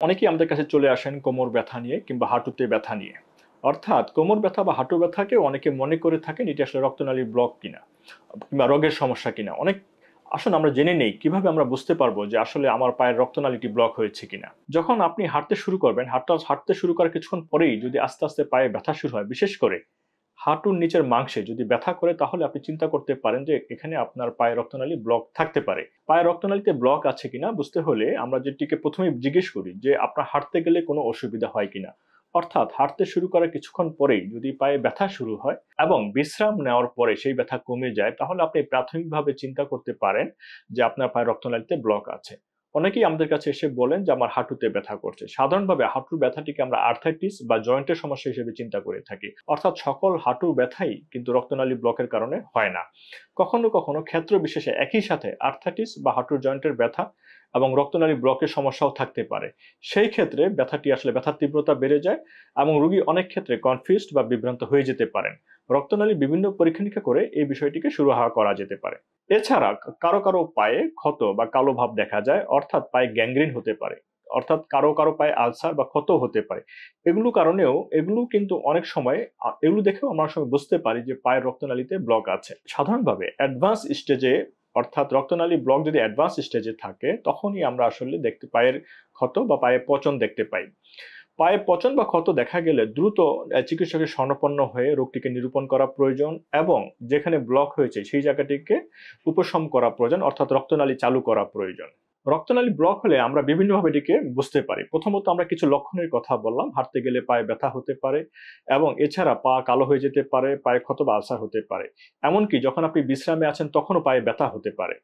অনেকেই আমাদের কাছে চলে আসেন কোমর ব্যথা নিয়ে কিংবা হাঁটুতে ব্যথা নিয়ে। অর্থাৎ কোমর ব্যথা বা হাঁটু ব্যথাকে অনেকে মনে করে থাকেন এটি আসলে রক্তনালীর ব্লক কিনা কিংবা রোগের সমস্যা কিনা। আসুন আমরা জেনে নেই কিভাবে আমরা বুঝতে পারবো যে আসলে আমার পায়ের রক্তনালীটি ব্লক হয়েছে কিনা। যখন আপনি হাঁটতে শুরু করবেন, হাঁটতে শুরু করার কিছুক্ষণ পরেই যদি আস্তে আস্তে পায়ে ব্যথা শুরু হয়, বিশেষ করে হাঁটুর নিচের মাংসে যদি ব্যথা করে, তাহলে আপনি চিন্তা করতে পারেন যে এখানে আপনার পায়ের রক্তনালী ব্লক থাকতে পারে। পায়ের রক্তনালীতে ব্লক আছে কিনা বুঝতে হলে আমরা যেটিকে প্রথমেই জিজ্ঞেস করি যে আপনার হাঁটতে গেলে কোনো অসুবিধা হয় কিনা। অর্থাৎ হাঁটতে শুরু করার কিছুক্ষণ পরেই যদি পায়ে ব্যথা শুরু হয় এবং বিশ্রাম নেওয়ার পরে সেই ব্যথা কমে যায়, তাহলে আপনি প্রাথমিকভাবে চিন্তা করতে পারেন যে আপনার পায়ের রক্তনালীতে ব্লক আছে। অনেকেই আমাদের কাছে এসে বলেন যে আমার হাঁটুতে ব্যথা করছে। সাধারণভাবে হাঁটুর ব্যথাটিকে আমরা আর্থ্রাইটিস বা জয়েন্টের সমস্যা হিসেবে চিন্তা করে থাকি। অর্থাৎ সকল হাঁটুর ব্যথাই কিন্তু রক্তনালী ব্লকের কারণে হয় না। কখনো কখনো ক্ষেত্র বিশেষে একই সাথে আর্থ্রাইটিস বা হাঁটুর জয়েন্টের ব্যথা এবং রক্তনালী ব্লকের সমস্যাও থাকতে পারে। সেই ক্ষেত্রে ব্যথার তীব্রতা বেড়ে যায় এবং রোগী অনেক ক্ষেত্রে কনফিউজড বা বিভ্রান্ত হয়ে যেতে পারেন। রক্তনালীর বিভিন্ন পরীক্ষা-নিরীক্ষা করে এই বিষয়টিকে সুরাহা করা যেতে পারে। এছাড়া কারো পায়ে ক্ষত বা কালো ভাব দেখা যায়, অর্থাৎ পায়ে গ্যাংগ্রিন হতে পারে। অর্থাৎ কারো পায়ে আলসার বা ক্ষতও হতে পারে। এগুলো কিন্তু অনেক সময় এগুলো দেখেও আমরা অনেক সময় বুঝতে পারি যে পায়ের রক্তনালীতে ব্লক আছে। সাধারণভাবে অ্যাডভান্স স্টেজে, অর্থাৎ রক্তনালী ব্লক যদি অ্যাডভান্স স্টেজে থাকে, তখনই আমরা আসলে পায়ের ক্ষত বা পায়ে পচন দেখতে পাই। পায়ে পচন বা ক্ষত দেখা গেলে দ্রুত চিকিৎসকের শরণাপন্ন হয়ে রোগটিকে নিরূপণ করা প্রয়োজন এবং যেখানে ব্লক হয়েছে সেই জায়গাটিকে উপশম করা প্রয়োজন, অর্থাৎ রক্তনালী চালু করা প্রয়োজন। রক্তনালী ব্লক হলে আমরা বিভিন্নভাবে এটিকে বুঝতে পারি। প্রথমত আমরা কিছু লক্ষণের কথা বললাম। হাঁটতে গেলে পায়ে ব্যথা হতে পারে এবং এছাড়া পা কালো হয়ে যেতে পারে, পায়ে ক্ষত বা আলসার হতে পারে। এমনকি যখন আপনি বিশ্রামে আছেন তখনও পায়ে ব্যথা হতে পারে।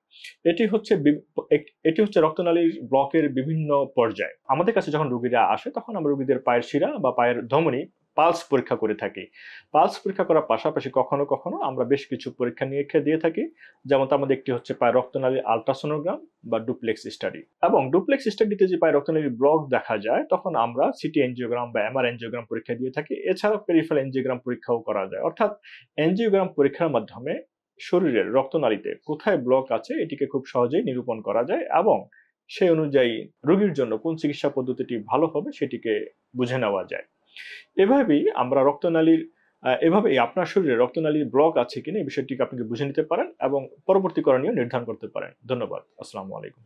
এটি হচ্ছে বি এক এটি হচ্ছে রক্তনালীর ব্লকের বিভিন্ন পর্যায়। আমাদের কাছে যখন রোগীরা আসে তখন আমরা রোগীদের পায়ের শিরা বা পায়ের ধমনী পালস পরীক্ষা করে থাকি। পালস পরীক্ষা করার পাশাপাশি কখনো আমরা বেশ কিছু পরীক্ষা-নিরীক্ষা দিয়ে থাকি। যেমন তার মধ্যে একটি হচ্ছে পায়ের রক্তনালীর আল্ট্রাসোনোগ্রাম বা ডুপ্লেক্স স্টাডি। এবং ডুপ্লেক্স স্টাডিতে যে পায়ের রক্তনালীর ব্লক দেখা যায়, তখন আমরা সিটি এনজিওগ্রাম বা এমআর এনজিওগ্রাম পরীক্ষা দিয়ে থাকি। এছাড়াও পেরিফেরাল এনজিওগ্রাম পরীক্ষাও করা যায়। অর্থাৎ এনজিওগ্রাম পরীক্ষার মাধ্যমে শরীরের রক্তনালীতে কোথায় ব্লক আছে এটিকে খুব সহজেই নিরূপণ করা যায় এবং সেই অনুযায়ী রোগীর জন্য কোন চিকিৎসা পদ্ধতিটি ভালো হবে সেটিকে বুঝে নেওয়া যায়। এভাবেই আমরা এভাবেই আপনার শরীরে রক্তনালীর ব্লক আছে কিনা এই বিষয়টিকে আপনি বুঝে নিতে পারেন এবং পরবর্তী করণীয় নির্ধারণ করতে পারেন। ধন্যবাদ। আসসালামু আলাইকুম।